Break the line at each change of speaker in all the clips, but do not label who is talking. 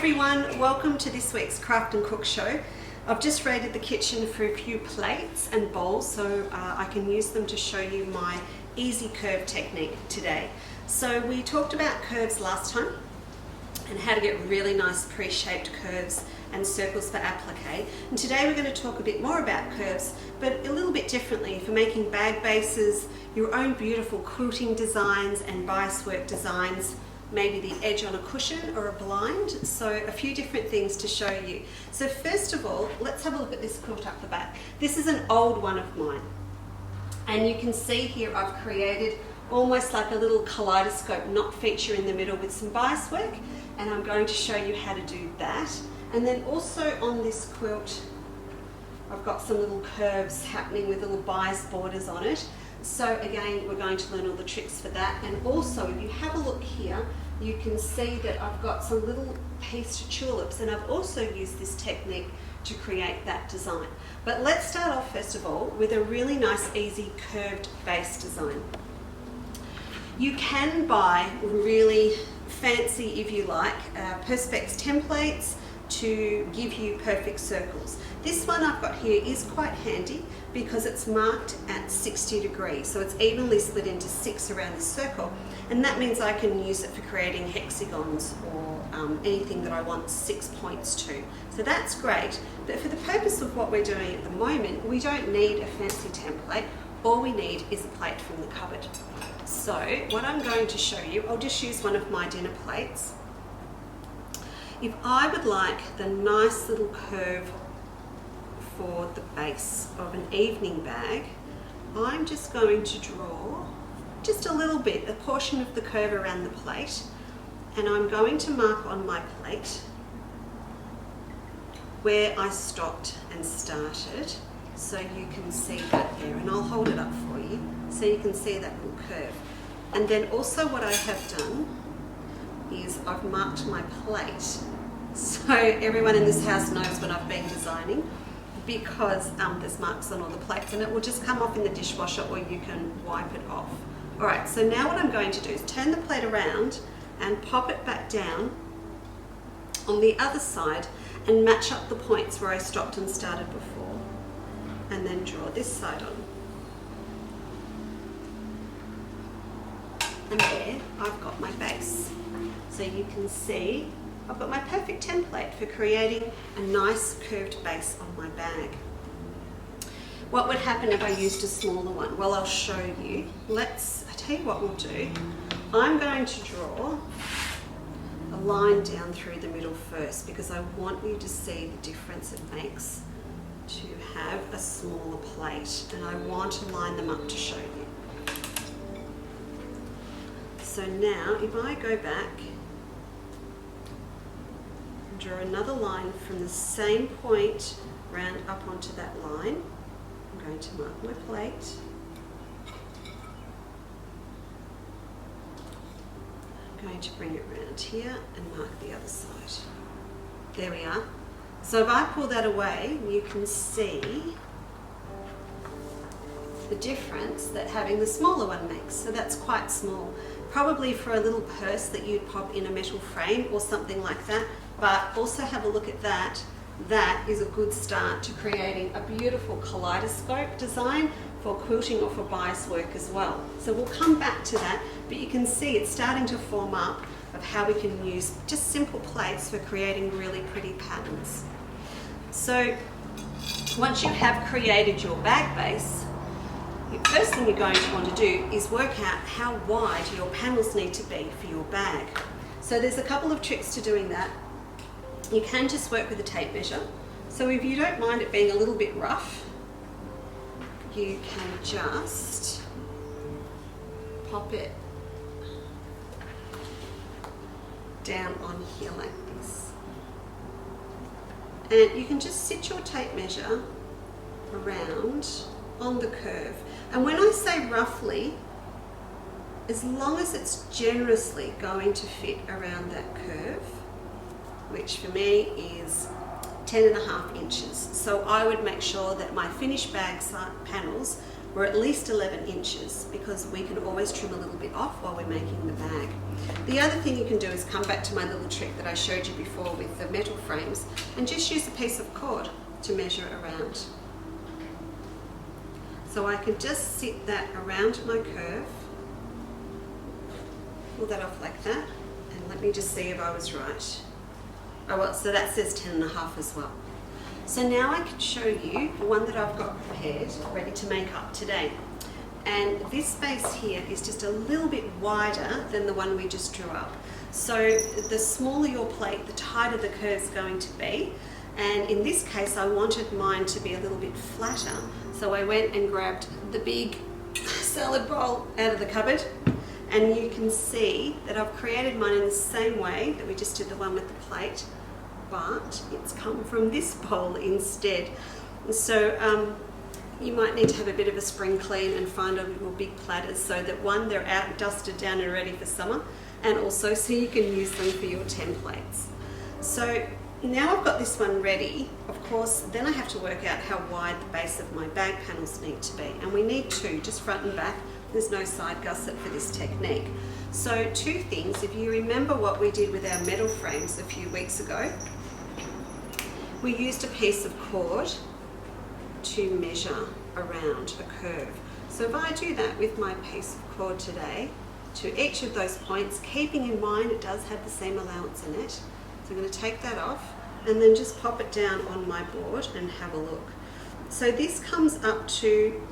everyone, welcome to this week's Craft and Cook Show. I've just raided the kitchen for a few plates and bowls so I can use them to show you my easy curve technique today. So we talked about curves last time and how to get really nice pre-shaped curves and circles for applique. And today we're going to talk a bit more about curves, but a little bit differently for making bag bases, your own beautiful quilting designs and bias work designs, maybe the edge on a cushion or a blind. So a few different things to show you. So first of all, let's have a look at this quilt up the back. This is an old one of mine. And you can see here I've created almost like a little kaleidoscope knot feature in the middle with some bias work. And I'm going to show you how to do that. And then also on this quilt, I've got some little curves happening with little bias borders on it. So again, we're going to learn all the tricks for that. And also, if you have a look here, you can see that I've got some little pieced tulips, and I've also used this technique to create that design. But let's start off first of all with a really nice, easy curved base design. You can buy really fancy, if you like, Perspex templates to give you perfect circles. This one I've got here is quite handy because it's marked at 60 degrees, so it's evenly split into 6 around the circle, and that means I can use it for creating hexagons or anything that I want 6 points to. So that's great, but for the purpose of what we're doing at the moment, we don't need a fancy template. All we need is a plate from the cupboard. So what I'm going to show you, I'll just use one of my dinner plates. If I would like the nice little curve for the base of an evening bag, I'm just going to draw just a little bit, a portion of the curve around the plate, and I'm going to mark on my plate where I stopped and started, so you can see that there, and I'll hold it up for you so you can see that little curve. And then also what I have done is I've marked my plate so everyone in this house knows what I've been designing, because there's marks on all the plates and it will just come off in the dishwasher or you can wipe it off. Alright, so now what I'm going to do is turn the plate around and pop it back down on the other side and match up the points where I stopped and started before, and then draw this side on. And there I've got my base. So you can see I've got my perfect template for creating a nice curved base on my bag. What would happen if I used a smaller one? Well, I'll show you. I tell you what we'll do. I'm going to draw a line down through the middle first because I want you to see the difference it makes to have a smaller plate, and I want to line them up to show you. So now if I go back, draw another line from the same point round up onto that line. I'm going to mark my plate. I'm going to bring it round here and mark the other side. There we are. So if I pull that away, you can see the difference that having the smaller one makes. So that's quite small. Probably for a little purse that you'd pop in a metal frame or something like that. But also have a look at that. That is a good start to creating a beautiful kaleidoscope design for quilting or for bias work as well. So we'll come back to that, but you can see it's starting to form up of how we can use just simple plates for creating really pretty patterns. So once you have created your bag base, the first thing you're going to want to do is work out how wide your panels need to be for your bag. So there's a couple of tricks to doing that. You can just work with a tape measure. So if you don't mind it being a little bit rough, you can just pop it down on here like this. And you can just sit your tape measure around on the curve. And when I say roughly, as long as it's generously going to fit around that curve, which for me is 10.5 inches. So I would make sure that my finished bag panels or at least 11 inches, because we can always trim a little bit off while we're making the bag. The other thing you can do is come back to my little trick that I showed you before with the metal frames and just use a piece of cord to measure around. So I can just sit that around my curve, pull that off like that, and let me just see if I was right. Oh well, so that says 10.5 as well. So now I can show you the one that I've got prepared, ready to make up today. And this space here is just a little bit wider than the one we just drew up. So the smaller your plate, the tighter the curve's going to be. And in this case, I wanted mine to be a little bit flatter. So I went and grabbed the big salad bowl out of the cupboard. And you can see that I've created mine in the same way that we just did the one with the plate, but it's come from this bowl instead. So you might need to have a bit of a spring clean and find a little big platters so that one, they're out, dusted down and ready for summer, and also so you can use them for your templates. So now I've got this one ready, of course, then I have to work out how wide the base of my bag panels need to be. And we need two, just front and back. There's no side gusset for this technique. So two things, if you remember what we did with our metal frames a few weeks ago, we used a piece of cord to measure around a curve. So if I do that with my piece of cord today, to each of those points, keeping in mind it does have the seam allowance in it. So I'm going to take that off and then just pop it down on my board and have a look. So this comes up to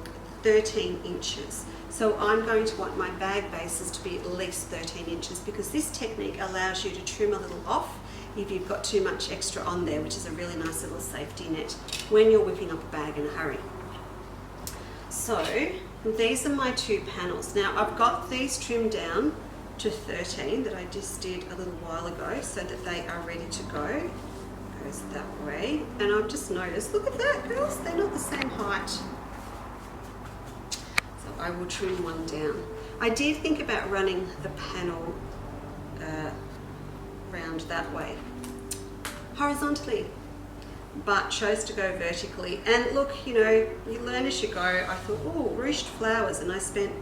13 inches. So I'm going to want my bag bases to be at least 13 inches because this technique allows you to trim a little off if you've got too much extra on there, which is a really nice little safety net when you're whipping up a bag in a hurry. So these are my two panels. Now I've got these trimmed down to 13 that I just did a little while ago so that they are ready to go. Goes that way. And I've just noticed, look at that girls, they're not the same height. So I will trim one down. I did think about running the panel round that way, horizontally, but chose to go vertically. And look, you know, you learn as you go. I thought, oh, ruched flowers, and I spent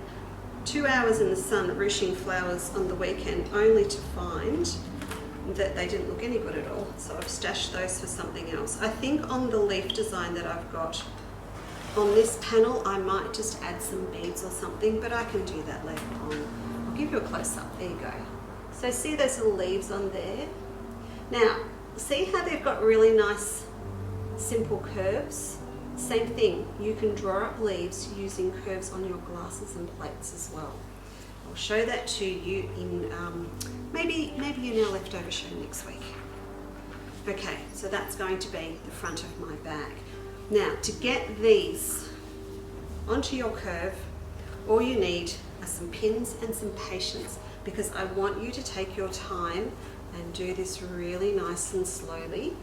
2 hours in the sun ruching flowers on the weekend only to find that they didn't look any good at all. So I've stashed those for something else. I think on the leaf design that I've got on this panel, I might just add some beads or something, but I can do that later on. I'll give you a close-up. There you go. So see those little leaves on there? Now, see how they've got really nice, simple curves? Same thing, you can draw up leaves using curves on your glasses and plates as well. I'll show that to you in maybe in our leftover show next week. Okay, so that's going to be the front of my bag. Now, to get these onto your curve, all you need are some pins and some patience, because I want you to take your time and do this really nice and slowly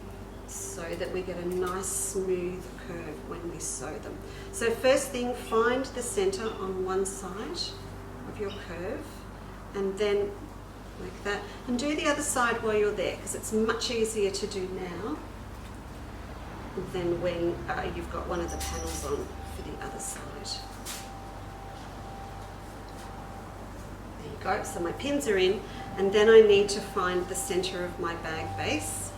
so that we get a nice smooth curve when we sew them. So first thing, find the center on one side of your curve and then like that, and do the other side while you're there, because it's much easier to do now than when you've got one of the panels on for the other side. There you go, so my pins are in, and then I need to find the center of my bag base.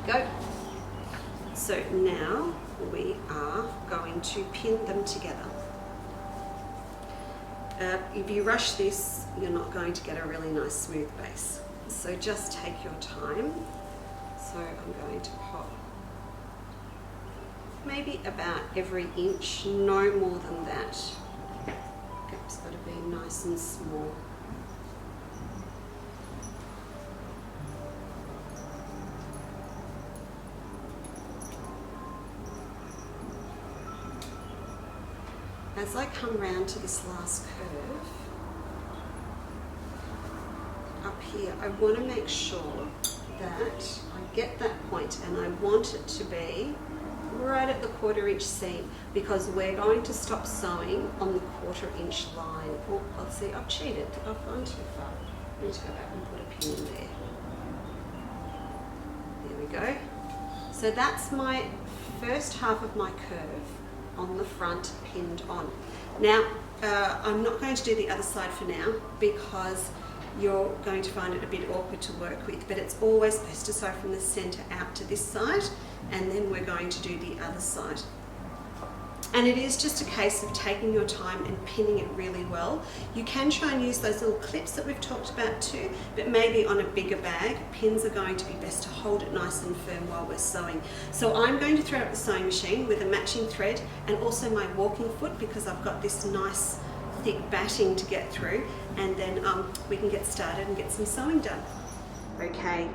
There we go. So now we are going to pin them together. If you rush this, you're not going to get a really nice smooth base. So just take your time. So I'm going to pop maybe about every inch, no more than that. Gap's got to be nice and small. As I come round to this last curve, up here, I want to make sure that I get that point, and I want it to be right at the 1/4 inch seam, because we're going to stop sewing on the 1/4 inch line. Oh, let's see, I've cheated. I've gone too far. I need to go back and put a pin in there. There we go. So that's my first half of my curve on the front pinned on. Now, I'm not going to do the other side for now because you're going to find it a bit awkward to work with, but it's always best to sew from the center out to this side, and then we're going to do the other side. And it is just a case of taking your time and pinning it really well. You can try and use those little clips that we've talked about too, but maybe on a bigger bag, pins are going to be best to hold it nice and firm while we're sewing. So I'm going to thread up the sewing machine with a matching thread and also my walking foot, because I've got this nice thick batting to get through, and then we can get started and get some sewing done. Okay.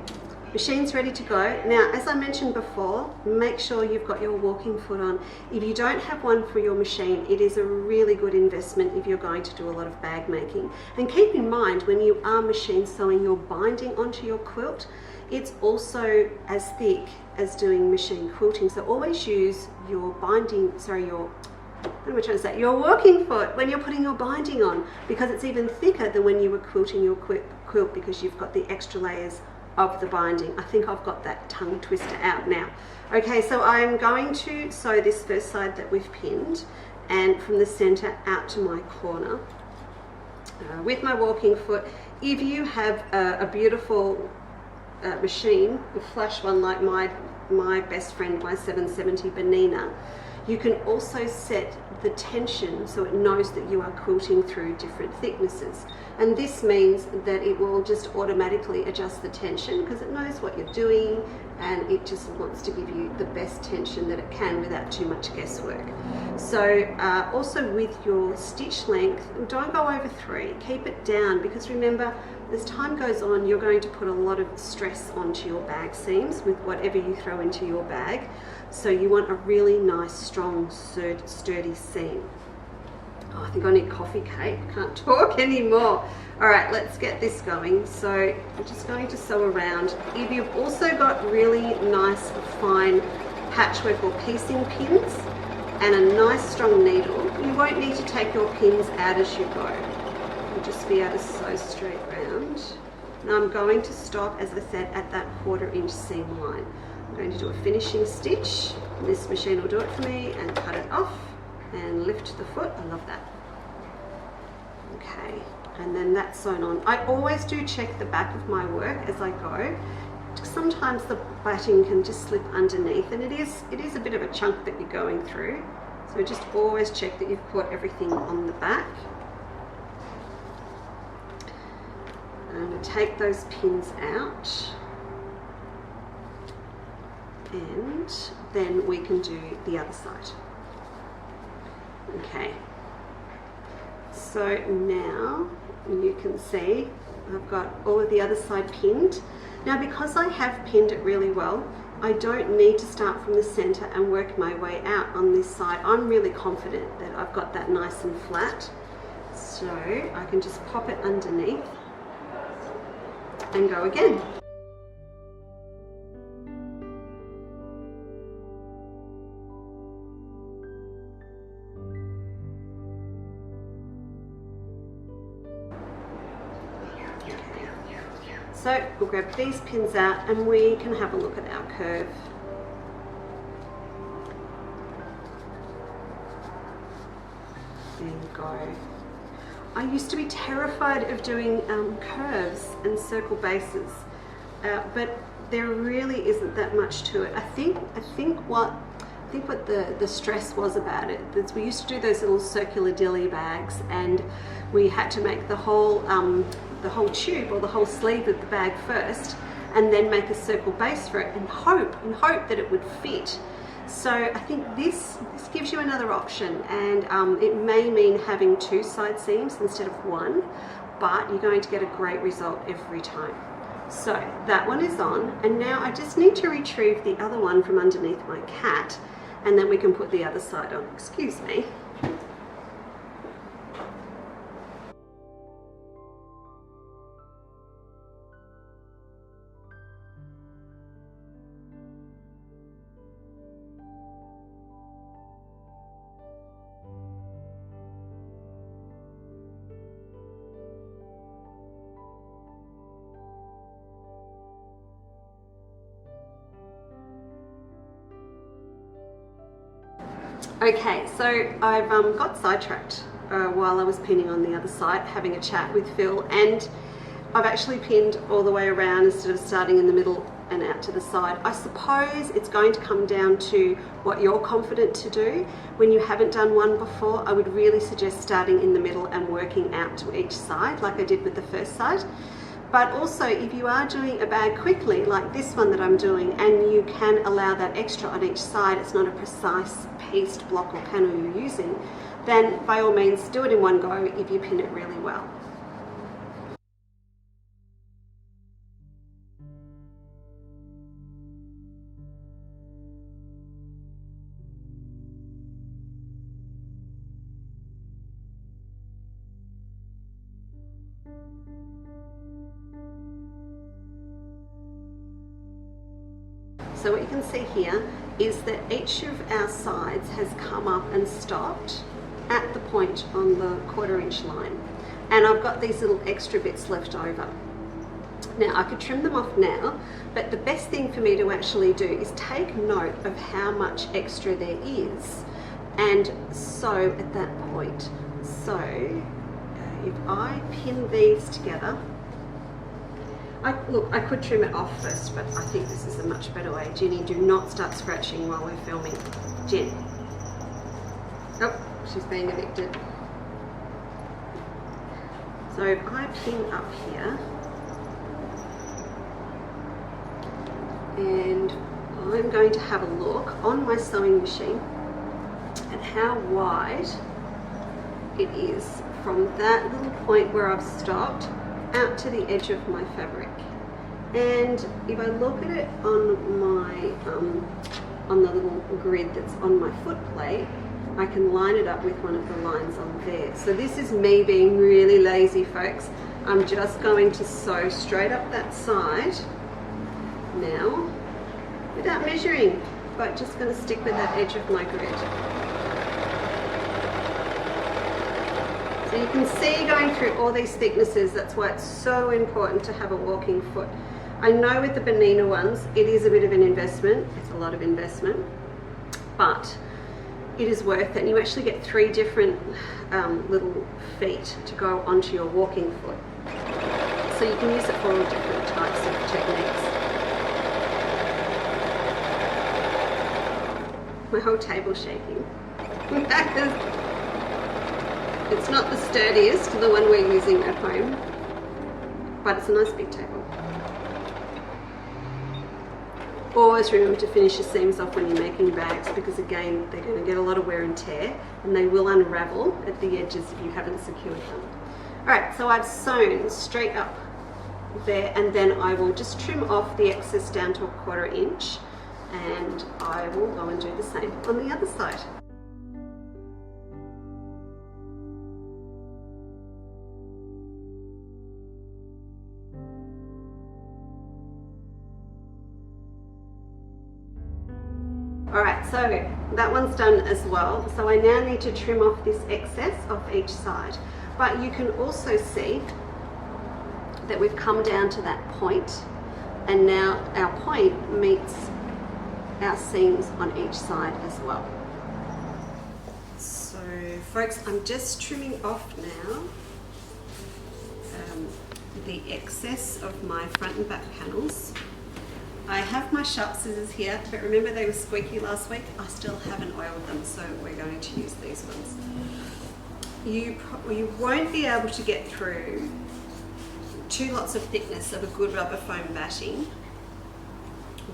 Machine's ready to go. Now, as I mentioned before, make sure you've got your walking foot on. If you don't have one for your machine, it is a really good investment if you're going to do a lot of bag making. And keep in mind, when you are machine sewing your binding onto your quilt, it's also as thick as doing machine quilting. So always use your binding, what am I trying to say? Your walking foot when you're putting your binding on, because it's even thicker than when you were quilting your quilt, because you've got the extra layers of the binding. I think I've got that tongue twister out now. Okay, so I'm going to sew this first side that we've pinned, and from the center out to my corner with my walking foot. If you have a beautiful machine, a flush one like my best friend, my 770 Benina, you can also set the tension so it knows that you are quilting through different thicknesses. And this means that it will just automatically adjust the tension because it knows what you're doing, and it just wants to give you the best tension that it can without too much guesswork. So also with your stitch length, don't go over 3, keep it down, because remember, as time goes on, you're going to put a lot of stress onto your bag seams with whatever you throw into your bag. So you want a really nice, strong, sturdy seam. Oh, I think I need coffee, Kate. I can't talk anymore. All right, let's get this going. So I'm just going to sew around. If you've also got really nice, fine patchwork or piecing pins and a nice, strong needle, you won't need to take your pins out as you go. You'll just be able to sew straight round. Now I'm going to stop, as I said, at that 1/4 inch seam line. I'm going to do a finishing stitch. This machine will do it for me, and cut it off and lift the foot. I love that. Okay, and then that's sewn on. I always do check the back of my work as I go. Sometimes the batting can just slip underneath, and it is a bit of a chunk that you're going through. So just always check that you've put everything on the back. I'm going to take those pins out, and then we can do the other side. Okay, so now you can see I've got all of the other side pinned. Now, because I have pinned it really well, I don't need to start from the center and work my way out on this side. I'm really confident that I've got that nice and flat, so I can just pop it underneath and go again. So we'll grab these pins out and we can have a look at our curve. There you go. I used to be terrified of doing curves and circle bases, but there really isn't that much to it. I think what the stress was about it is we used to do those little circular dilly bags, and we had to make the whole tube or the whole sleeve of the bag first, and then make a circle base for it and hope that it would fit. So I think this gives you another option, and it may mean having 2 side seams instead of 1, but you're going to get a great result every time. So that one is on, and now I just need to retrieve the other one from underneath my cat, and then we can put the other side on. Excuse me. Okay, so I've got sidetracked while I was pinning on the other side, having a chat with Phil, and I've actually pinned all the way around instead of starting in the middle and out to the side. I suppose it's going to come down to what you're confident to do. When you haven't done one before, I would really suggest starting in the middle and working out to each side like I did with the first side. But also, if you are doing a bag quickly, like this one that I'm doing, and you can allow that extra on each side, it's not a precise pieced block or panel you're using, then by all means do it in one go if you pin it really well. So what you can see here is that each of our sides has come up and stopped at the point on the 1/4 inch line. And I've got these little extra bits left over. Now I could trim them off now, but the best thing for me to actually do is take note of how much extra there is and sew at that point. So if I pin these together, look, I could trim it off first, but I think this is a much better way. Jenny, do not start scratching while we're filming. Jen. Oh, she's being evicted. So if I pin up here, and I'm going to have a look on my sewing machine at how wide it is from that little point where I've stopped out to the edge of my fabric. And if I look at it on my on the little grid that's on my foot plate, I can line it up with one of the lines on there. So this is me being really lazy, folks. I'm just going to sew straight up that side now without measuring, but just going to stick with that edge of my grid. So you can see going through all these thicknesses, that's why it's so important to have a walking foot. I know with the Bonina ones, it is a bit of an investment. It's a lot of investment, but it is worth it. And you actually get 3 different little feet to go onto your walking foot. So you can use it for all different types of techniques. My whole table's shaking. It's not the sturdiest, the one we're using at home, but it's a nice big table. Always remember to finish your seams off when you're making bags, because again, they're going to get a lot of wear and tear, and they will unravel at the edges if you haven't secured them. Alright, so I've sewn straight up there, and then I will just trim off the excess down to a 1/4 inch, and I will go and do the same on the other side. Alright, so that one's done as well. So I now need to trim off this excess off each side. But you can also see that we've come down to that point, and now our point meets our seams on each side as well. So folks, I'm just trimming off now the excess of my front and back panels. I have my sharp scissors here, but remember they were squeaky last week. I still haven't oiled them, so we're going to use these ones. You won't be able to get through 2 lots of thickness of a good rubber foam batting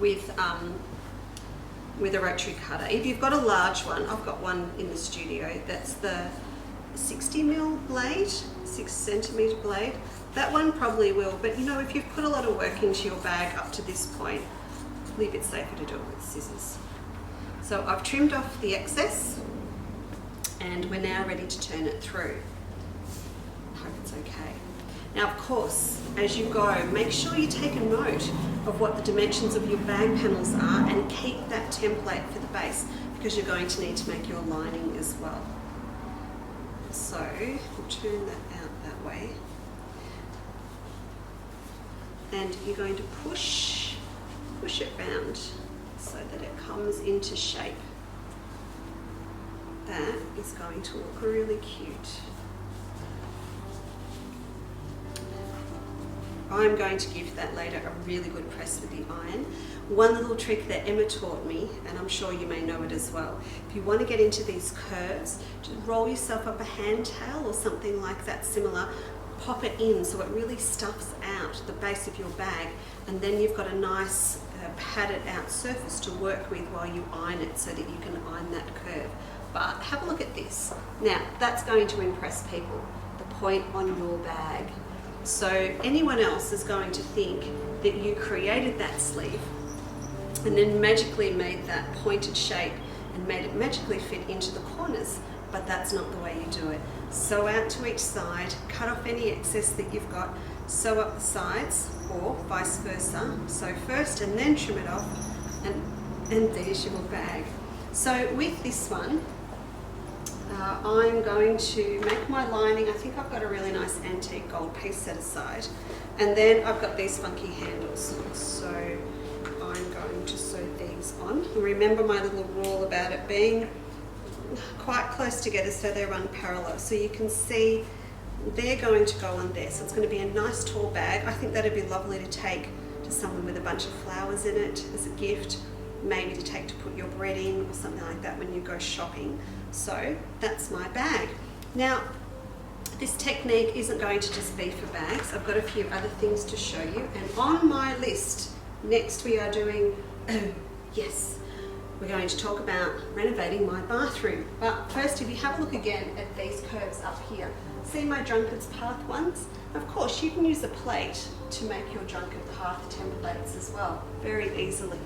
with a rotary cutter. If you've got a large one, I've got one in the studio, that's the 60mm blade, 6 centimetre blade. That one probably will, but you know, if you've put a lot of work into your bag up to this point, probably a bit safer to do it with scissors. So I've trimmed off the excess, and we're now ready to turn it through. I hope it's okay. Now, of course, as you go, make sure you take a note of what the dimensions of your bag panels are and keep that template for the base, because you're going to need to make your lining as well. So we'll turn that out that way. And you're going to push it round so that it comes into shape. that is going to look really cute. I'm going to give that later a really good press with the iron. One little trick that Emma taught me, and I'm sure you may know it as well, if you want to get into these curves, just roll yourself up a hand towel or something like that similar, pop it in so it really stuffs out the base of your bag, and then you've got a nice padded out surface to work with while you iron it so that you can iron that curve. But have a look at this. Now, that's going to impress people, the point on your bag. So anyone else is going to think that you created that sleeve and then magically made that pointed shape and made it magically fit into the corners, but that's not the way you do it. Sew out to each side, cut off any excess that you've got, sew up the sides, or vice versa. Sew first and then trim it off, and there's your bag. So with this one, I'm going to make my lining. I think I've got a really nice antique gold piece set aside, and then I've got these funky handles, so I'm going to sew these on. Remember my little rule about it being quite close together so they run parallel, so you can see they're going to go on there. So it's going to be a nice tall bag. I think that'd be lovely to take to someone with a bunch of flowers in it as a gift, maybe to take to put your bread in or something like that when you go shopping. So that's my bag. Now, this technique isn't going to just be for bags. I've got a few other things to show you, and on my list next we are doing, yes, we're going to talk about renovating my bathroom. But first, if you have a look again at these curves up here, see my drunkard's path ones? Of course, you can use a plate to make your drunkard path templates as well, very easily.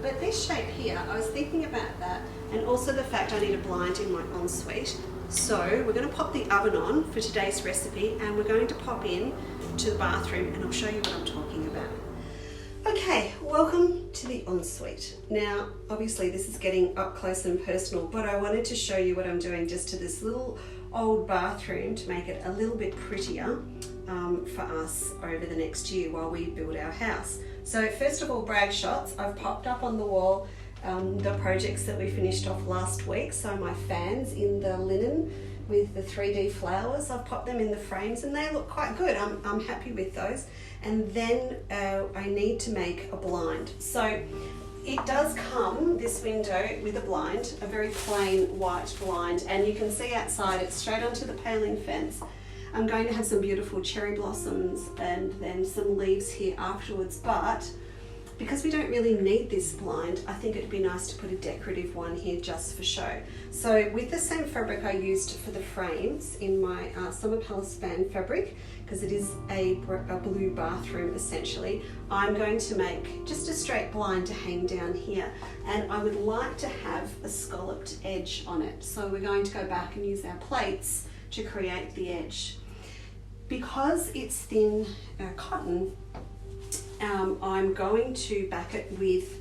But this shape here, I was thinking about that, and also the fact I need a blind in my ensuite. So we're going to pop the oven on for today's recipe, and we're going to pop in to the bathroom, and I'll show you what I'm talking about. Okay, welcome to the ensuite. Now, obviously this is getting up close and personal, but I wanted to show you what I'm doing just to this little old bathroom to make it a little bit prettier for us over the next year while we build our house. So first of all, brag shots. I've popped up on the wall the projects that we finished off last week. So my fans in the linen with the 3D flowers, I've popped them in the frames and they look quite good. I'm happy with those. And then I need to make a blind. So it does come, this window, with a blind, a very plain white blind, and you can see outside it's straight onto the paling fence. I'm going to have some beautiful cherry blossoms and then some leaves here afterwards, but because we don't really need this blind, I think it'd be nice to put a decorative one here just for show. So with the same fabric I used for the frames in my Summer Palace fan fabric, because it is a blue bathroom essentially, I'm going to make just a straight blind to hang down here, and I would like to have a scalloped edge on it. So we're going to go back and use our plates to create the edge. Because it's thin cotton, I'm going to back it with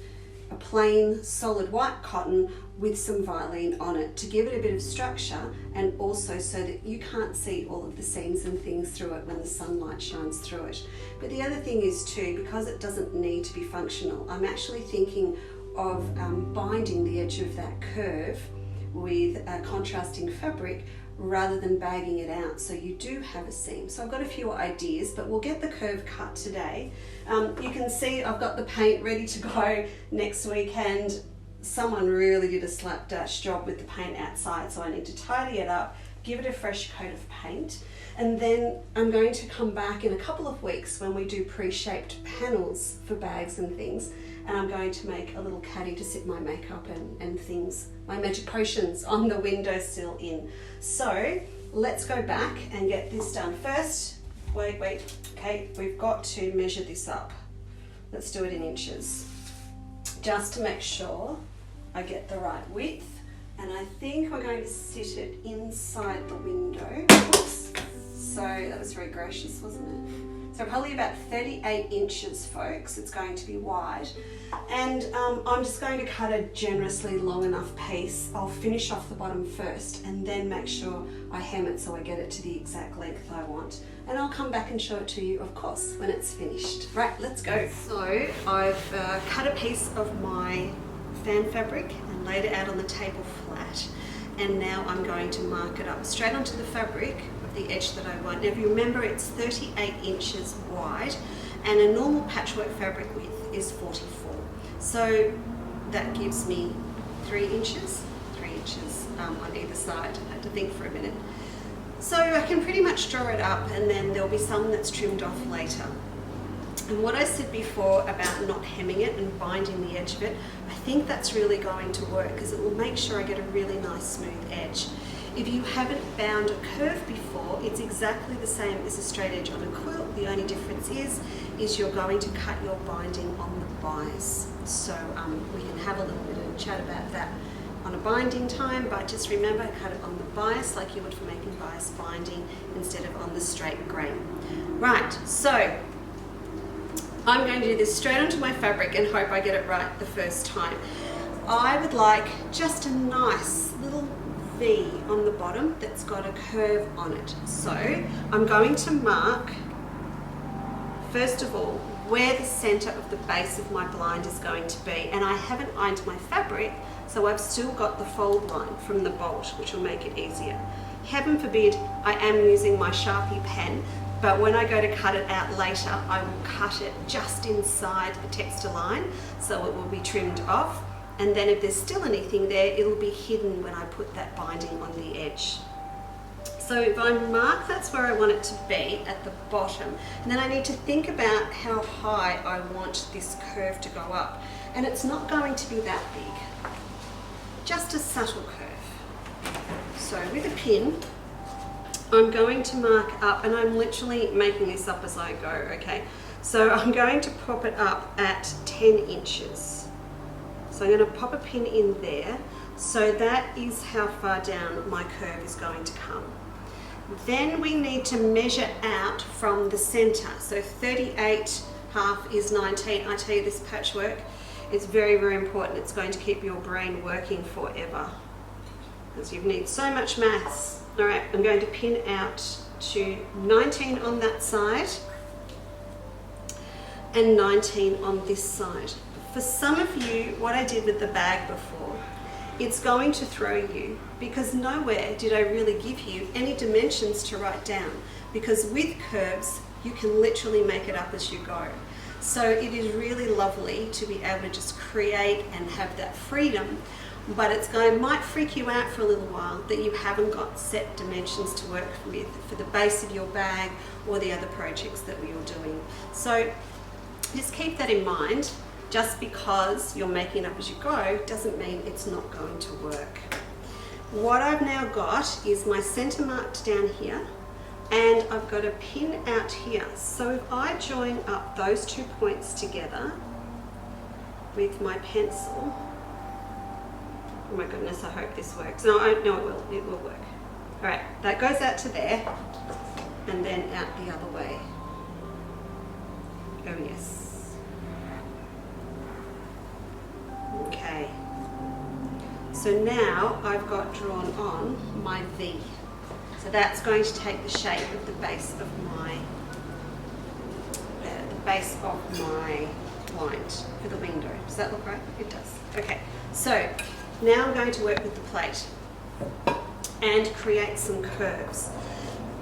a plain solid white cotton with some violin on it to give it a bit of structure, and also so that you can't see all of the seams and things through it when the sunlight shines through it. But the other thing is too, because it doesn't need to be functional, I'm actually thinking of binding the edge of that curve with a contrasting fabric rather than bagging it out so you do have a seam. So I've got a few ideas, but we'll get the curve cut today. You can see I've got the paint ready to go next week, and someone really did a slapdash job with the paint outside, so I need to tidy it up, give it a fresh coat of paint, and then I'm going to come back in a couple of weeks when we do pre-shaped panels for bags and things, and I'm going to make a little caddy to sit my makeup and things, my magic potions on the windowsill in. So let's go back and get this done. First, wait, okay, we've got to measure this up. Let's do it in inches, just to make sure I get the right width. And I think we're going to sit it inside the window. Oops. So that was very gracious, wasn't it? So probably about 38 inches, folks. It's going to be wide. And I'm just going to cut a generously long enough piece. I'll finish off the bottom first and then make sure I hem it so I get it to the exact length I want. And I'll come back and show it to you, of course, when it's finished. Right, let's go. So I've cut a piece of my fan fabric and laid it out on the table flat. and now I'm going to mark it up straight onto the fabric of the edge that I want. Now if you remember, it's 38 inches wide and a normal patchwork fabric width is 44. So that gives me 3 inches on either side. I had to think for a minute. So I can pretty much draw it up, and then there'll be some that's trimmed off later. And what I said before about not hemming it and binding the edge of it, I think that's really going to work because it will make sure I get a really nice smooth edge. If you haven't bound a curve before, it's exactly the same as a straight edge on a quilt. The only difference is you're going to cut your binding on the bias. So we can have a little bit of chat about that on a binding time, but just remember, cut it on the bias like you would for making bias binding instead of on the straight grain. Right, so I'm going to do this straight onto my fabric and hope I get it right the first time. I would like just a nice little V on the bottom that's got a curve on it. So I'm going to mark, first of all, where the center of the base of my blind is going to be. And I haven't ironed my fabric, so I've still got the fold line from the bolt, which will make it easier. Heaven forbid I am using my Sharpie pen, but when I go to cut it out later, I will cut it just inside the texture line, so it will be trimmed off. And then if there's still anything there, it'll be hidden when I put that binding on the edge. So if I mark, that's where I want it to be at the bottom. And then I need to think about how high I want this curve to go up. And it's not going to be that big, just a subtle curve. So with a pin, I'm going to mark up, and I'm literally making this up as I go, okay? So I'm going to pop it up at 10 inches. So I'm going to pop a pin in there. So that is how far down my curve is going to come. Then we need to measure out from the center. So 38 half is 19. I tell you, this patchwork is very, very important. It's going to keep your brain working forever, because you need so much maths. All right, I'm going to pin out to 19 on that side and 19 on this side. For some of you, what I did with the bag before, it's going to throw you, because nowhere did I really give you any dimensions to write down, because with curves you can literally make it up as you go. So it is really lovely to be able to just create and have that freedom, but might freak you out for a little while that you haven't got set dimensions to work with for the base of your bag or the other projects that you're doing. So just keep that in mind. Just because you're making it up as you go doesn't mean it's not going to work. What I've now got is my center marked down here, and I've got a pin out here. So if I join up those 2 points together with my pencil, oh my goodness, I hope this works. No, it will work. All right, that goes out to there and then out the other way. Oh yes. Okay, so now I've got drawn on my V. So that's going to take the shape of the base of my blind for the window. Does that look right? It does. Okay, so now I'm going to work with the plate and create some curves.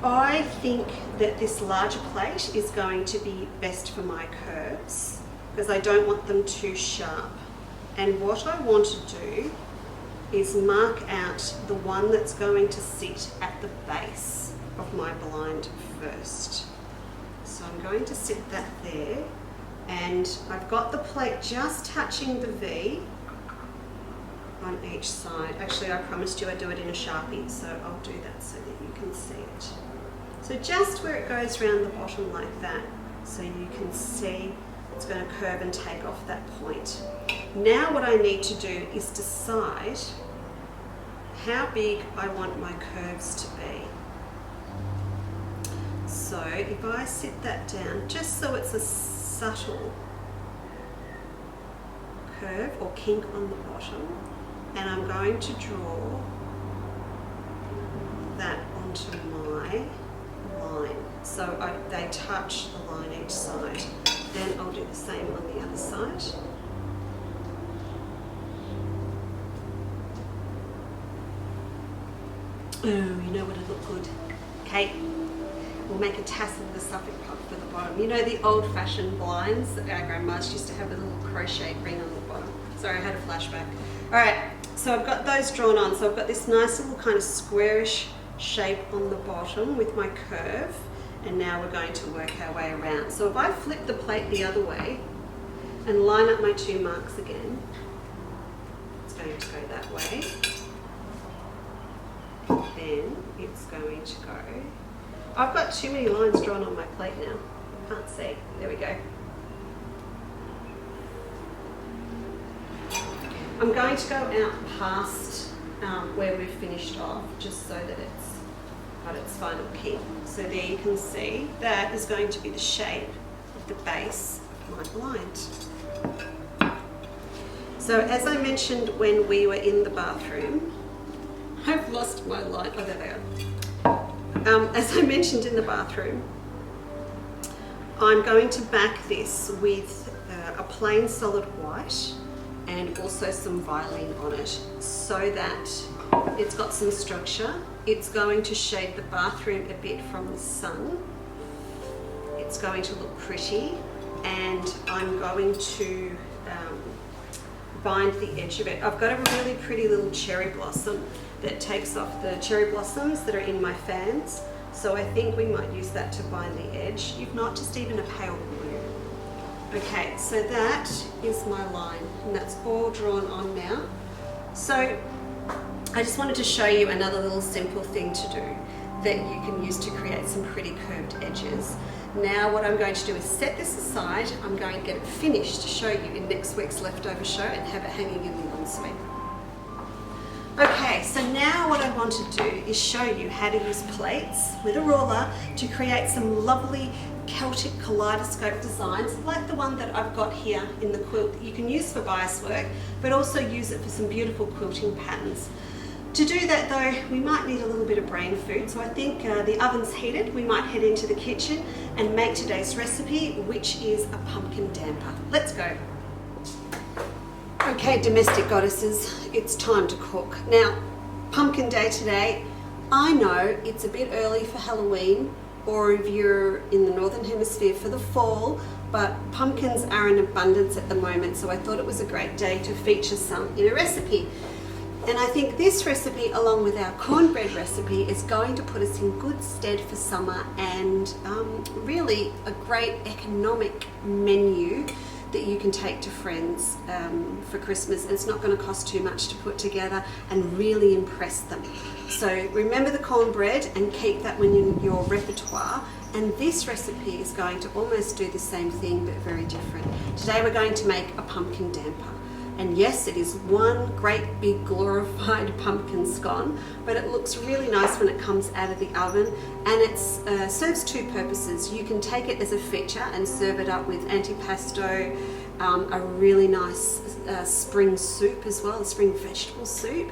I think that this larger plate is going to be best for my curves because I don't want them too sharp. And what I want to do is mark out the one that's going to sit at the base of my blind first. So I'm going to sit that there, and I've got the plate just touching the V on each side. Actually, I promised you I'd do it in a Sharpie, so I'll do that so that you can see it. So just where it goes around the bottom like that, so you can see it's going to curve and take off that point. Now what I need to do is decide how big I want my curves to be. So if I sit that down, just so it's a subtle curve or kink on the bottom, and I'm going to draw that onto my line. So they touch the line each side. Then I'll do the same on the other side. Oh, you know what would look good? Okay, we'll make a tassel with a Suffolk puff for the bottom. You know the old-fashioned blinds that our grandmas used to have a little crochet ring on the bottom. Sorry, I had a flashback. All right, so I've got those drawn on. So I've got this nice little kind of squarish shape on the bottom with my curve, and now we're going to work our way around. So if I flip the plate the other way and line up my 2 marks again, it's going to go that way. Then it's going to go. I've got too many lines drawn on my plate now. I can't see. There we go. I'm going to go out past where we've finished off, just so that it's got its final kick. So there you can see that is going to be the shape of the base of my blind. So as I mentioned when we were in the bathroom, I've lost my light. Oh, there they are. As I mentioned in the bathroom, I'm going to back this with a plain solid white and also some violet on it, so that it's got some structure. It's going to shade the bathroom a bit from the sun. It's going to look pretty, and I'm going to bind the edge of it. I've got a really pretty little cherry blossom that takes off the cherry blossoms that are in my fans, so I think we might use that to bind the edge, if not just even a pale blue. Okay, so that is my line, and that's all drawn on now. So I just wanted to show you another little simple thing to do that you can use to create some pretty curved edges. Now what I'm going to do is set this aside. I'm going to get it finished to show you in next week's leftover show and have it hanging in the ensuite. Okay, so now what I want to do is show you how to use plates with a ruler to create some lovely Celtic kaleidoscope designs like the one that I've got here in the quilt that you can use for bias work, but also use it for some beautiful quilting patterns. To do that though, we might need a little bit of brain food, so I think the oven's heated. We might head into the kitchen and make today's recipe, which is a pumpkin damper. Let's go. Okay, domestic goddesses, it's time to cook. Now, pumpkin day today. I know it's a bit early for Halloween, or if you're in the Northern Hemisphere for the fall, but pumpkins are in abundance at the moment, so I thought it was a great day to feature some in a recipe. And I think this recipe, along with our cornbread recipe, is going to put us in good stead for summer, and really a great economic menu that you can take to friends for Christmas. It's not going to cost too much to put together and really impress them. So remember the cornbread and keep that one in your repertoire. And this recipe is going to almost do the same thing, but very different. Today we're going to make a pumpkin damper. And yes, it is one great big glorified pumpkin scone, but it looks really nice when it comes out of the oven, and it serves 2 purposes. You can take it as a feature and serve it up with antipasto, a really nice spring soup as well, a spring vegetable soup.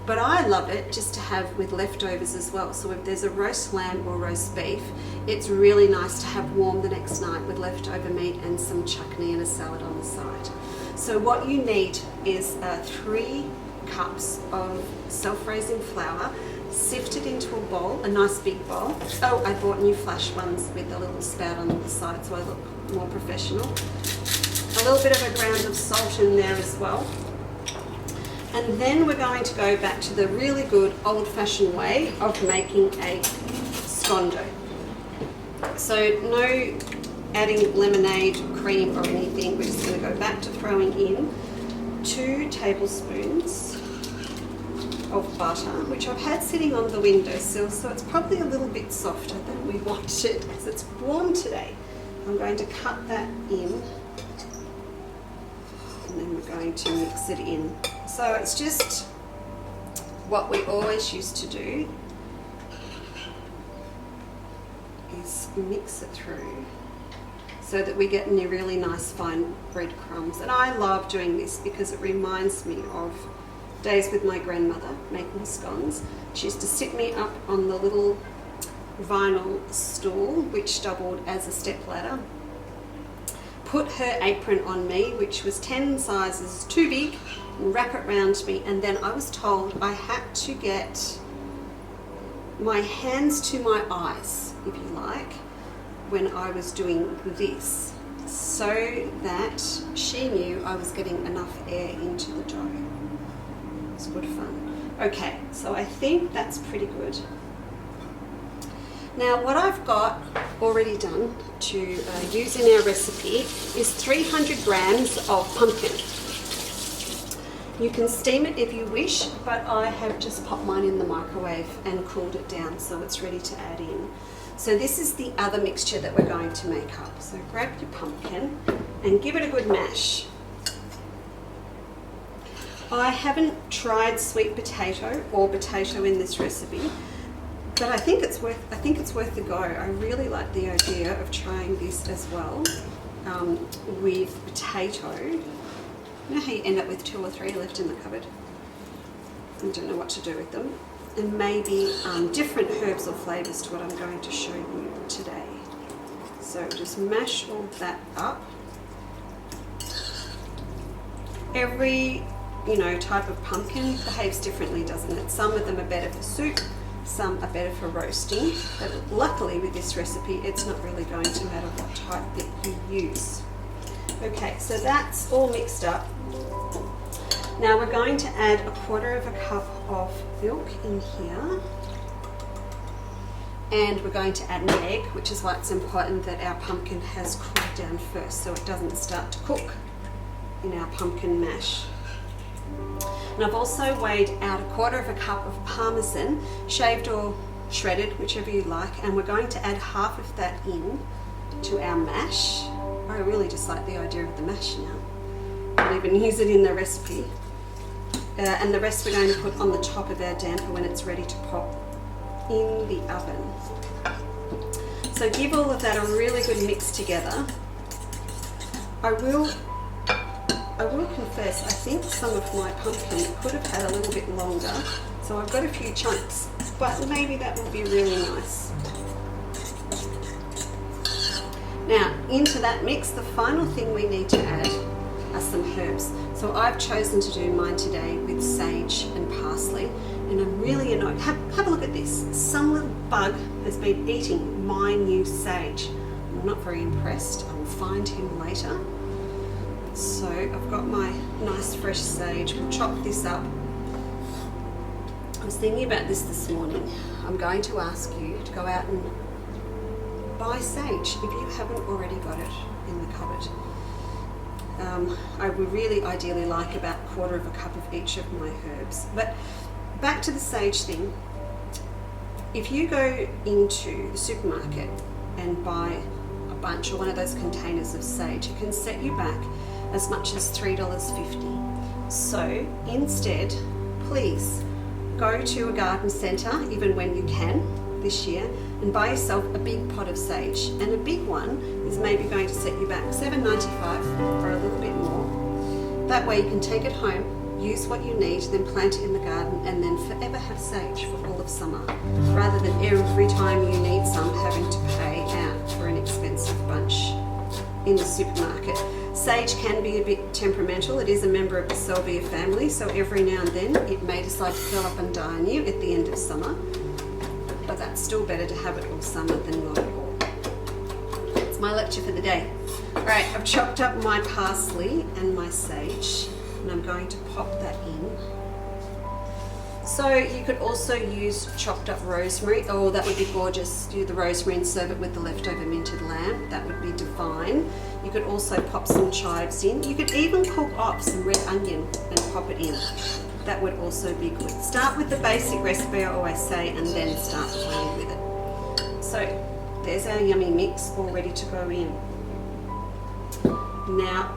But I love it just to have with leftovers as well. So if there's a roast lamb or roast beef, it's really nice to have warm the next night with leftover meat and some chutney and a salad on the side. So what you need is 3 cups of self-raising flour, sifted into a bowl, a nice big bowl. Oh, I bought new flash ones with a little spout on the side so I look more professional. A little bit of a ground of salt in there as well. And then we're going to go back to the really good old-fashioned way of making a scone dough. So no adding lemonade, cream or anything. We're just going to go back to throwing in 2 tablespoons of butter, which I've had sitting on the windowsill, so it's probably a little bit softer than we wanted because it's warm today. I'm going to cut that in, and then we're going to mix it in. So it's just what we always used to do, is mix it through so that we get any really nice fine breadcrumbs. And I love doing this because it reminds me of days with my grandmother making scones. She used to sit me up on the little vinyl stool which doubled as a stepladder, put her apron on me, which was 10 sizes too big, and wrap it round me, and then I was told I had to get my hands to my eyes, if you like, when I was doing this, so that she knew I was getting enough air into the dough. It's good fun. Okay, so I think that's pretty good. Now what I've got already done to use in our recipe is 300 grams of pumpkin. You can steam it if you wish, but I have just popped mine in the microwave and cooled it down so it's ready to add in. So this is the other mixture that we're going to make up. So grab your pumpkin and give it a good mash. I haven't tried sweet potato or potato in this recipe, but I think it's worth the go. I really like the idea of trying this as well with potato. You know how you end up with 2 or 3 left in the cupboard? I don't know what to do with them. And maybe different herbs or flavours to what I'm going to show you today. So just mash all that up. Every type of pumpkin behaves differently, doesn't it? Some of them are better for soup, some are better for roasting, but luckily with this recipe it's not really going to matter what type that you use. Okay, so that's all mixed up. Now we're going to add 1/4 cup of milk in here, and we're going to add an egg, which is why it's important that our pumpkin has cooled down first so it doesn't start to cook in our pumpkin mash. And I've also weighed out 1/4 cup of parmesan, shaved or shredded, whichever you like, and we're going to add half of that in to our mash. I really just like the idea of the mash now. I'll even use it in the recipe. And the rest we're going to put on the top of our damper when it's ready to pop in the oven. So give all of that a really good mix together. I will confess, I think some of my pumpkin could have had a little bit longer, so I've got a few chunks, but maybe that would be really nice. Now, into that mix, the final thing we need to add are some herbs. So I've chosen to do mine today with sage and parsley, and I'm really annoyed. Have a look at this. Some little bug has been eating my new sage. I'm not very impressed. I will find him later. So I've got my nice fresh sage. We'll chop this up. I was thinking about this morning. I'm going to ask you to go out and buy sage if you haven't already got it in the cupboard. I would really ideally like about 1/4 cup of each of my herbs. But back to the sage thing. If you go into the supermarket and buy a bunch or one of those containers of sage, it can set you back as much as $3.50. So instead, please go to a garden centre, even when you can this year, and buy yourself a big pot of sage. And a big one is maybe going to set you back $7.95 or a little bit more. That way you can take it home, use what you need, then plant it in the garden, and then forever have sage for all of summer, rather than every time you need some having to pay out for an expensive bunch in the supermarket. Sage can be a bit temperamental. It is a member of the salvia family, so every now and then it may decide to curl up and die on you at the end of summer. But that's still better to have it all summer than not at all. That's my lecture for the day. Alright, I've chopped up my parsley and my sage, and I'm going to pop that in. So you could also use chopped up rosemary. Oh, that would be gorgeous. Do the rosemary and serve it with the leftover minted lamb. That would be divine. You could also pop some chives in. You could even cook up some red onion and pop it in. That would also be good. Start with the basic recipe, I always say, and then start playing with it. So there's our yummy mix all ready to go in. Now,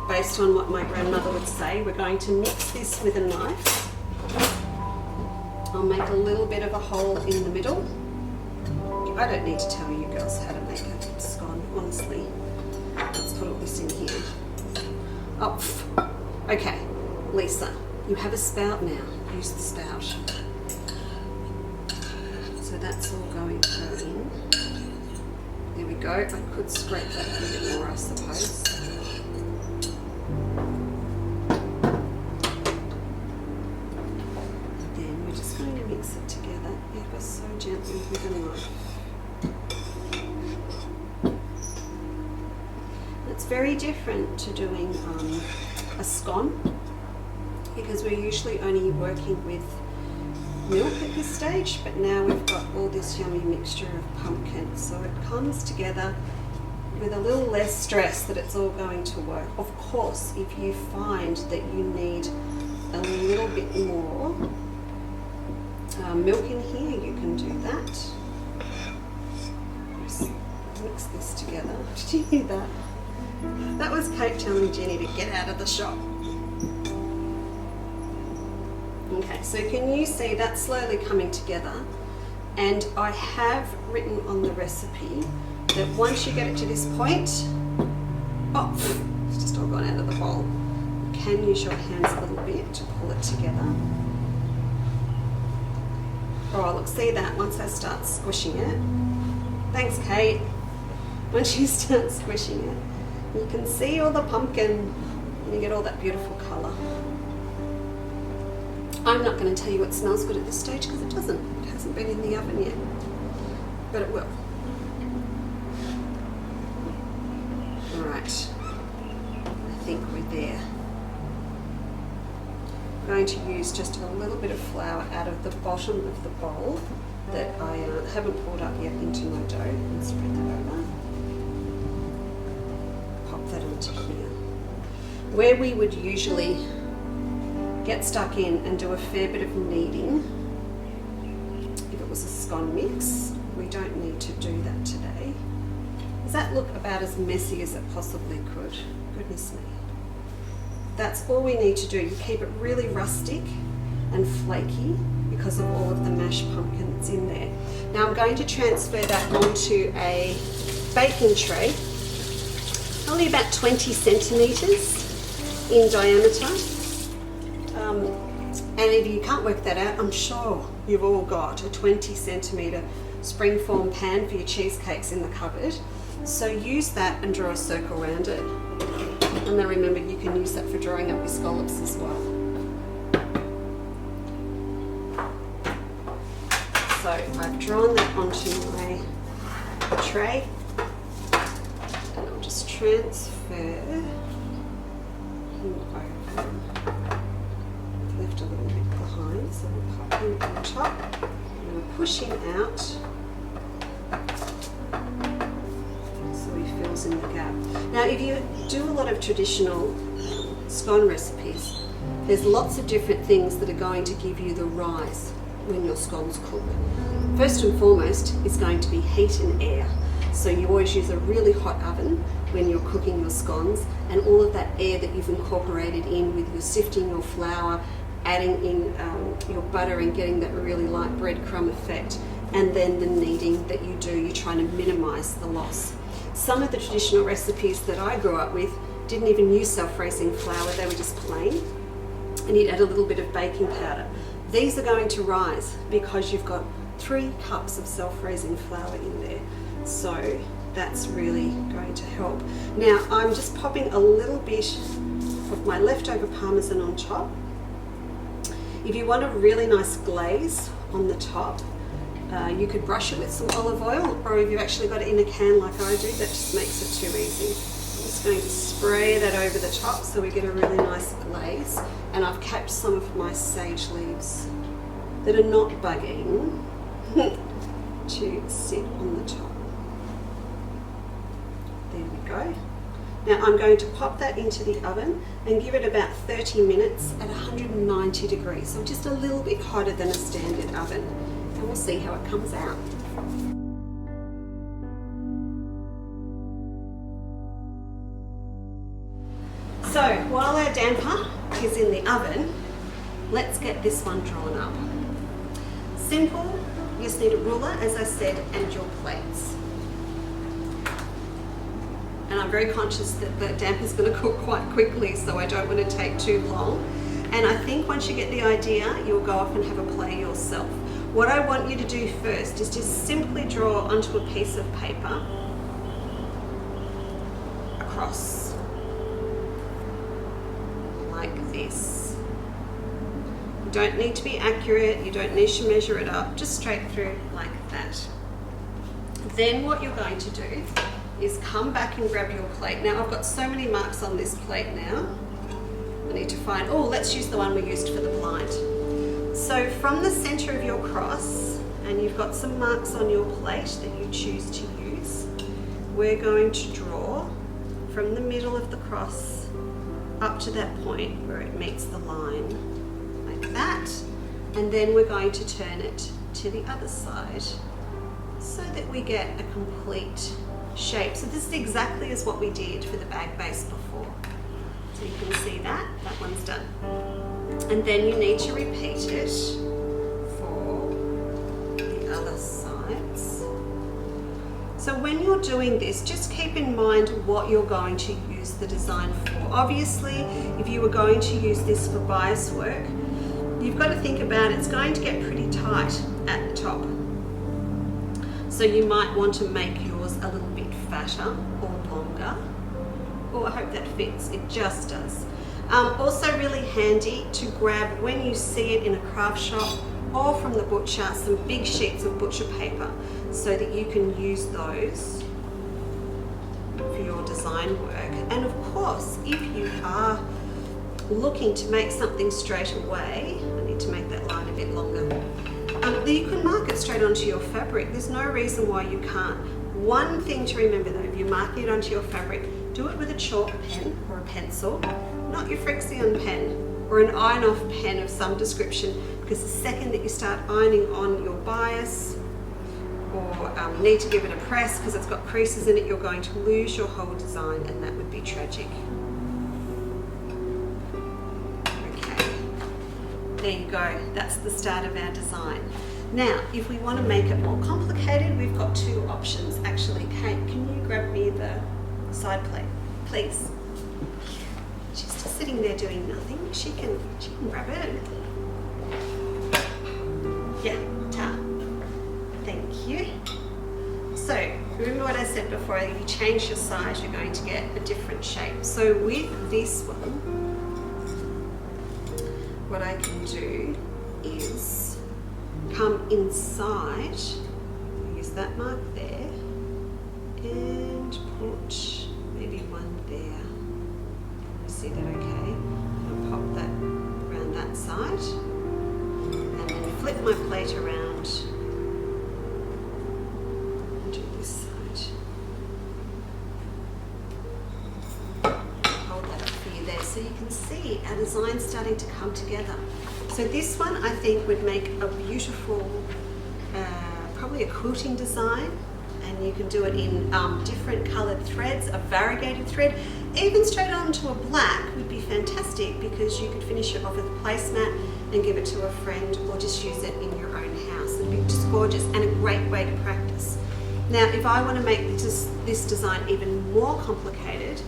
based on what my grandmother would say, we're going to mix this with a knife. I'll make a little bit of a hole in the middle. I don't need to tell you girls how to make a scone, honestly. Let's put all this in here. Oh, okay, Lisa. You have a spout now. Use the spout. So that's all going to go in. There we go. I could scrape that a little bit more, I suppose. Then we're just going to mix it together. ever so gently with a knife. It's very different to doing a scone, because we're usually only working with milk at this stage, but now we've got all this yummy mixture of pumpkin, so it comes together with a little less stress that it's all going to work. Of course, if you find that you need a little bit more milk in here, you can do that. Just mix this together. Did you hear that? That was Kate telling Jenny to get out of the shop. Okay, so can you see that slowly coming together? And I have written on the recipe that once you get it to this point, oh, it's just all gone out of the bowl. You can use your hands a little bit to pull it together. Oh, look, see that? Once I start squishing it, thanks Kate. Once you start squishing it, you can see all the pumpkin and you get all that beautiful colour. I'm not going to tell you it smells good at this stage because it doesn't. It hasn't been in the oven yet, but it will. Right, I think we're there. I'm going to use just a little bit of flour out of the bottom of the bowl that I haven't poured up yet into my dough, and spread that over. Pop that onto here. Where we would usually get stuck in and do a fair bit of kneading, if it was a scone mix, we don't need to do that today. Does that look about as messy as it possibly could? Goodness me. That's all we need to do. You keep it really rustic and flaky because of all of the mashed pumpkin that's in there. Now I'm going to transfer that onto a baking tray, only about 20 centimetres in diameter. And if you can't work that out, I'm sure you've all got a 20 centimetre springform pan for your cheesecakes in the cupboard. So use that and draw a circle around it. And then remember, you can use that for drawing up your scallops as well. So I've drawn that onto my tray, and I'll just transfer him over. Left a little bit behind, so we'll pop him on top. I'm going to push him out so he fills in the gap. Now, if you do a lot of traditional scone recipes, there's lots of different things that are going to give you the rise when your scones cook. First and foremost is going to be heat and air. So you always use a really hot oven when you're cooking your scones, and all of that air that you've incorporated in with your sifting your flour, adding in your butter and getting that really light breadcrumb effect, and then the kneading that you do, you're trying to minimize the loss. Some of the traditional recipes that I grew up with didn't even use self-raising flour, they were just plain, and you'd add a little bit of baking powder. These are going to rise because you've got 3 cups of self-raising flour in there, so that's really going to help. Now I'm just popping a little bit of my leftover parmesan on top. If you want a really nice glaze on the top, you could brush it with some olive oil, or if you've actually got it in a can like I do, that just makes it too easy. I'm just going to spray that over the top so we get a really nice glaze, and I've kept some of my sage leaves that are not bugging to sit on the top. There we go. Now I'm going to pop that into the oven and give it about 30 minutes at 190 degrees, so just a little bit hotter than a standard oven, and we'll see how it comes out. So while our damper is in the oven, let's get this one drawn up. Simple, you just need a ruler, as I said, and your plates. And I'm very conscious that the damper is going to cook quite quickly, so I don't want to take too long. And I think once you get the idea, you'll go off and have a play yourself. What I want you to do first is just simply draw onto a piece of paper across like this. You don't need to be accurate, you don't need to measure it up, just straight through like that. Then what you're going to do is come back and grab your plate. Now I've got so many marks on this plate now. I need to find, oh, let's use the one we used for the blind. So from the center of your cross, and you've got some marks on your plate that you choose to use, we're going to draw from the middle of the cross up to that point where it meets the line, like that. And then we're going to turn it to the other side so that we get a complete shape. So this is exactly as what we did for the bag base before. So you can see that one's done. And then you need to repeat it for the other sides. So when you're doing this, just keep in mind what you're going to use the design for. Obviously, if you were going to use this for bias work, you've got to think about it's going to get pretty tight at the top. So you might want to make yours a little bit fatter or longer. Oh, I hope that fits. It just does. Also really handy to grab when you see it in a craft shop or from the butcher, some big sheets of butcher paper so that you can use those for your design work. And of course, if you are looking to make something straight away, I need to make that line a bit longer, you can mark it straight onto your fabric. There's no reason why you can't. One thing to remember though, if you're marking it onto your fabric, do it with a chalk pen or a pencil, not your Frixion pen or an iron-off pen of some description, because the second that you start ironing on your bias or need to give it a press because it's got creases in it, you're going to lose your whole design, and that would be tragic. Okay, there you go. That's the start of our design. Now, if we want to make it more complicated, we've got two options. Actually, Kate, can you grab me the side plate, please? She's just sitting there doing nothing. She can grab it. Yeah, ta. Thank you. So, remember what I said before, if you change your size, you're going to get a different shape. So with this one, what I can do is come inside, use that mark there, and put maybe one there. You see that okay? I'll pop that around that side, and then flip my plate around and do this side. Hold that up for you there so you can see our design starting to come together. So this one I think would make a beautiful, probably a quilting design, and you can do it in different coloured threads, a variegated thread. Even straight onto a black would be fantastic because you could finish it off with a placemat and give it to a friend, or just use it in your own house. It'd be just gorgeous and a great way to practice. Now, if I want to make this design even more complicated,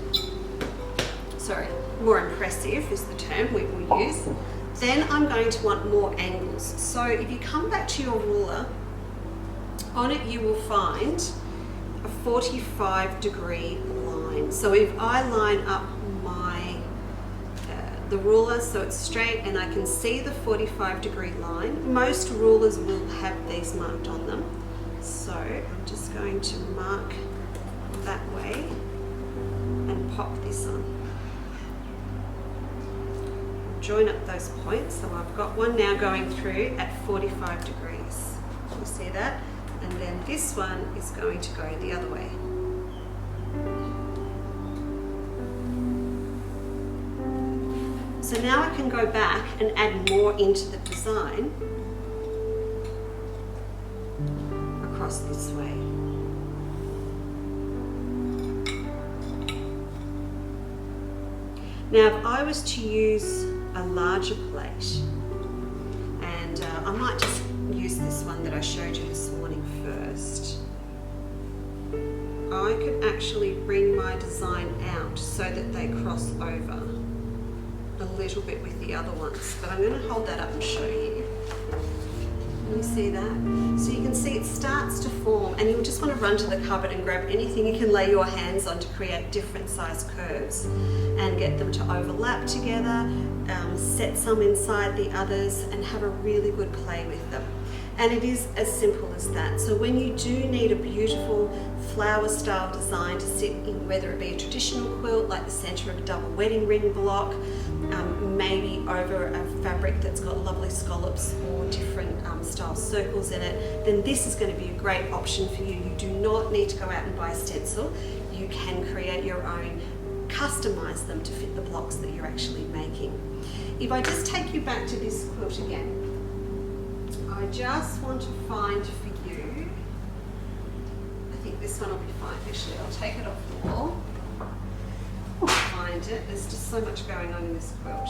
more impressive is the term we will use, then I'm going to want more angles. So if you come back to your ruler, on it you will find a 45-degree line. So if I line up the ruler so it's straight and I can see the 45-degree line, most rulers will have these marked on them. So I'm just going to mark that way and pop this on. Join up those points. So I've got one now going through at 45 degrees. You see that? And then this one is going to go the other way. So now I can go back and add more into the design across this way. Now if I was to use a larger plate, and I might just use this one that I showed you this morning first, I could actually bring my design out so that they cross over a little bit with the other ones, but I'm going to hold that up and show you. Can you see that? So you can see it starts to form, and you'll just want to run to the cupboard and grab anything you can lay your hands on to create different size curves and get them to overlap together, set some inside the others, and have a really good play with them. And it is as simple as that. So when you do need a beautiful flower style design to sit in, whether it be a traditional quilt like the center of a double wedding ring block, maybe over a fabric that's got lovely scallops or different style circles in it, then this is going to be a great option for you. You do not need to go out and buy a stencil. You can create your own, customize them to fit the blocks that you're actually making. If I just take you back to this quilt again, I just want to find for you, I think this one will be fine actually. I'll take it off the wall, find it. There's just so much going on in this quilt.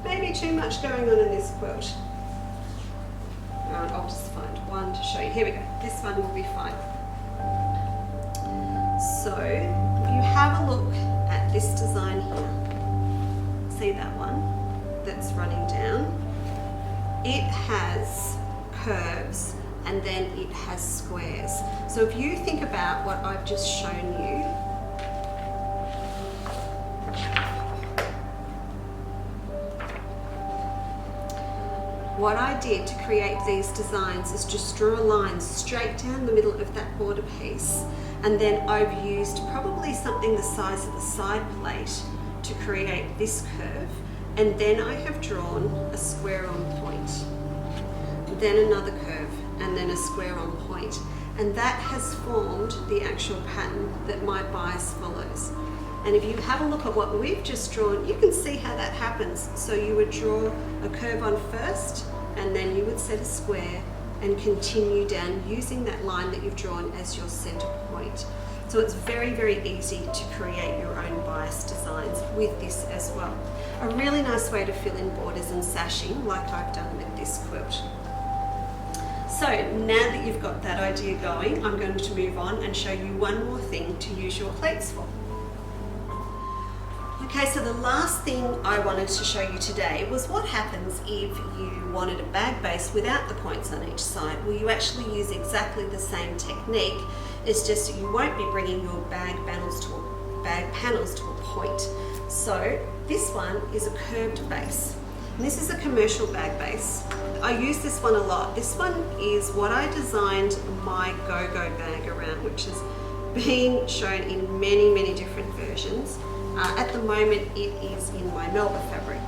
Maybe too much going on in this quilt. I'll just find one to show you. Here we go. This one will be fine. So if you have a look at this design here, see that one that's running down? It has curves and then it has squares. So if you think about what I've just shown you, what I did to create these designs is just draw a line straight down the middle of that border piece, and then I've used probably something the size of the side plate to create this curve. And then I have drawn a square on point, then another curve, and then a square on point. And that has formed the actual pattern that my bias follows. And if you have a look at what we've just drawn, you can see how that happens. So you would draw a curve on first, and then you would set a square and continue down using that line that you've drawn as your center point. So it's very, very easy to create your own bias designs with this as well. A really nice way to fill in borders and sashing like I've done with this quilt. So now that you've got that idea going, I'm going to move on and show you one more thing to use your plates for. Okay, so the last thing I wanted to show you today was what happens if you wanted a bag base without the points on each side. Well, you actually use exactly the same technique. It's just that you won't be bringing your bag panels to a point. So this one is a curved base. And this is a commercial bag base. I use this one a lot. This one is what I designed my go-go bag around, which has been shown in many, many different versions. At the moment it is in my Melba fabric,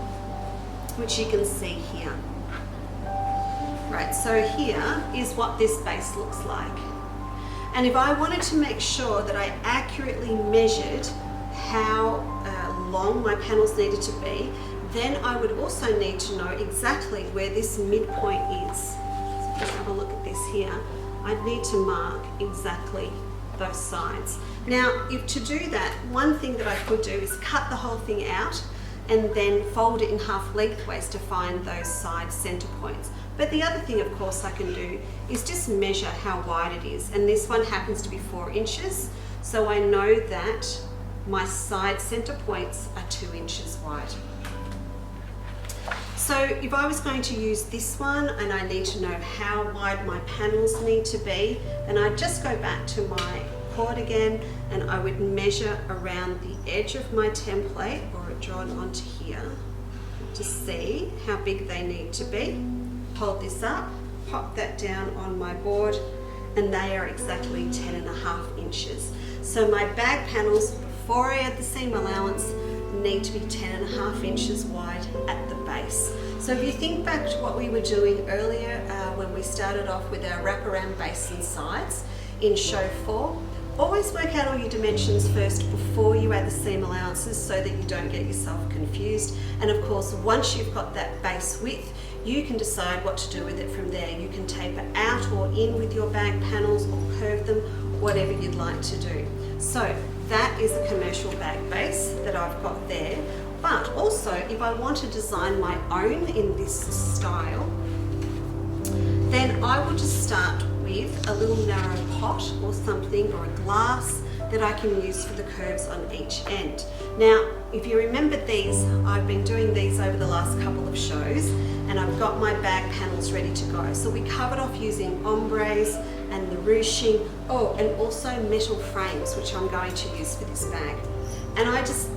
which you can see here. Right, so here is what this base looks like. And if I wanted to make sure that I accurately measured how long my panels needed to be, then I would also need to know exactly where this midpoint is. So just have a look at this here. I'd need to mark exactly those sides. Now, if to do that, one thing that I could do is cut the whole thing out and then fold it in half lengthways to find those side center points. But the other thing, of course, I can do is just measure how wide it is. And this one happens to be 4 inches. So I know that my side center points are 2 inches wide. So if I was going to use this one and I need to know how wide my panels need to be, then I'd just go back to my cord again and I would measure around the edge of my template, or drawn onto here, to see how big they need to be. Hold this up, pop that down on my board, and they are exactly 10.5 inches. So my bag panels, before I add the seam allowance, need to be 10.5 inches wide at the base. So if you think back to what we were doing earlier when we started off with our wraparound base and sides in show 4, always work out all your dimensions first before you add the seam allowances so that you don't get yourself confused. And of course, once you've got that base width, you can decide what to do with it from there. You can taper out or in with your bag panels or curve them, whatever you'd like to do. So that is a commercial bag base that I've got there. But also, if I want to design my own in this style, then I will just start with a little narrow pot or something, or a glass, that I can use for the curves on each end. Now, if you remember these, I've been doing these over the last couple of shows, and I've got my bag panels ready to go. So we covered off using ombres and the ruching, and also metal frames, which I'm going to use for this bag. And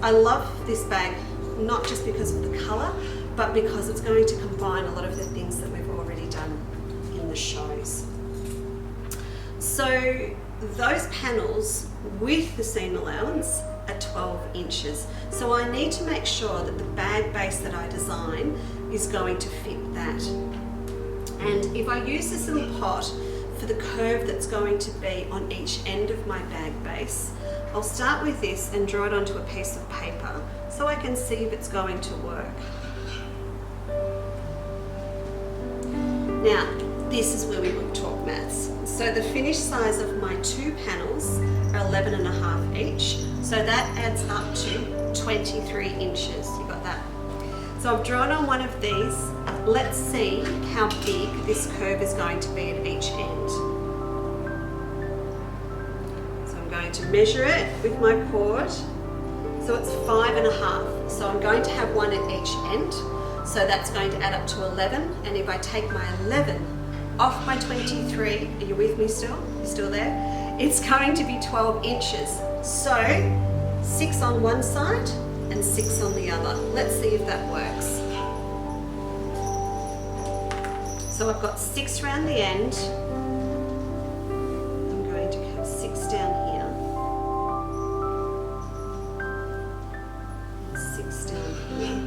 I love this bag, not just because of the color, but because it's going to combine a lot of the things that we've already done in the shows. So those panels with the seam allowance are 12 inches. So I need to make sure that the bag base that I design is going to fit that. And if I use this little pot for the curve that's going to be on each end of my bag base, I'll start with this and draw it onto a piece of paper so I can see if it's going to work. Now, this is where we would talk maths. So the finished size of my 2 panels are 11.5 each. So that adds up to 23 inches. You got that? So I've drawn on one of these. Let's see how big this curve is going to be at each end. So I'm going to measure it with my cord. So it's 5.5. So I'm going to have one at each end. So that's going to add up to 11. And if I take my 11 off my 23, are you with me still? You still there? It's going to be 12 inches. So 6 on one side and 6 on the other. Let's see if that works. So I've got 6 around the end. I'm going to have 6 down here. And 6 down here.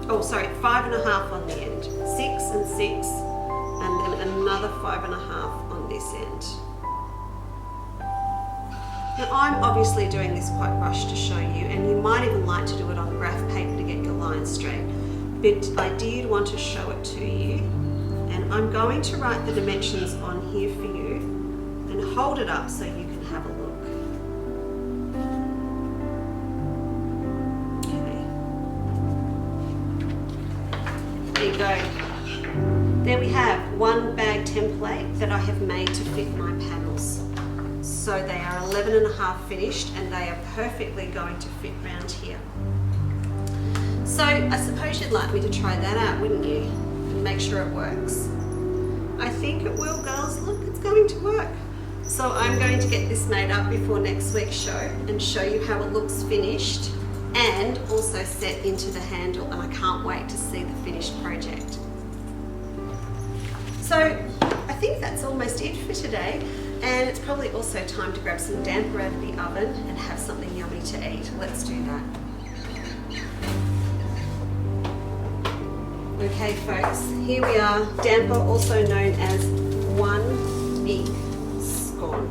Oh, sorry, 5.5 on the end. 6 and 6, and then another 5.5 on this end. Now, I'm obviously doing this quite rushed to show you, and you might even like to do it on graph paper to get your lines straight. But I did want to show it to you, and I'm going to write the dimensions on here for you and hold it up so you can have a look. There you go. There we have one bag template that I have made to fit my panels. So they are 11.5 finished, and they are perfectly going to fit round here. So I suppose you'd like me to try that out, wouldn't you? And make sure it works. I think it will, girls. Look, it's going to work. So I'm going to get this made up before next week's show and show you how it looks finished, and also set into the handle, and I can't wait to see the finished project. So I think that's almost it for today, and it's probably also time to grab some damper out of the oven and have something yummy to eat. Let's do that. Okay folks, here we are, damper, also known as one big scone.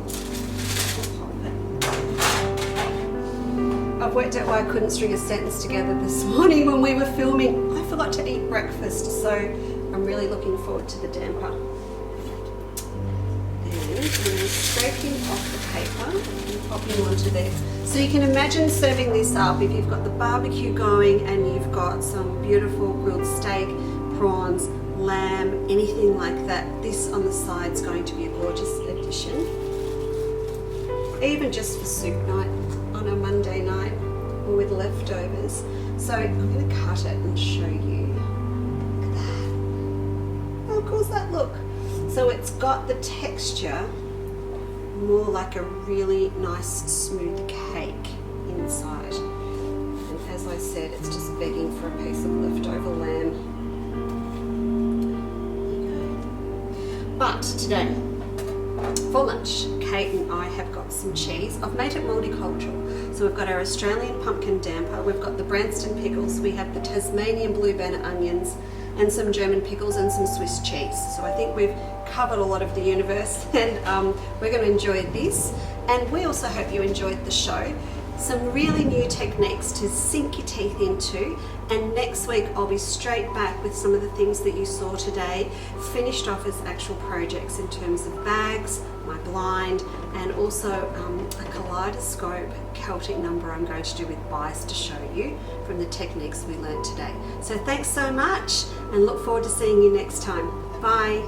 I've worked out why I couldn't string a sentence together this morning when we were filming. I forgot to eat breakfast, so I'm really looking forward to the damper. And I'm going to scrape him off the paper and pop him onto there. So you can imagine serving this up if you've got the barbecue going and you've got some beautiful grilled steak, prawns, lamb, anything like that. This on the side is going to be a gorgeous addition. Even just for soup night on a Monday night or with leftovers. So I'm going to cut it and show you. Look at that. How cool does that look? So it's got the texture more like a really nice smooth cake inside. And as I said, it's just begging for a piece of leftover lamb. But today, for lunch, Kate and I have got some cheese. I've made it multicultural. So we've got our Australian pumpkin damper, we've got the Branston pickles, we have the Tasmanian blue banner onions, and some German pickles and some Swiss cheese. So I think we've covered a lot of the universe, and we're going to enjoy this. And we also hope you enjoyed the show. Some really new techniques to sink your teeth into, and next week I'll be straight back with some of the things that you saw today, finished off as actual projects in terms of bags, my blind, and also a Kaleidoscope Celtic number I'm going to do with bias to show you from the techniques we learned today. So thanks so much, and look forward to seeing you next time. Bye.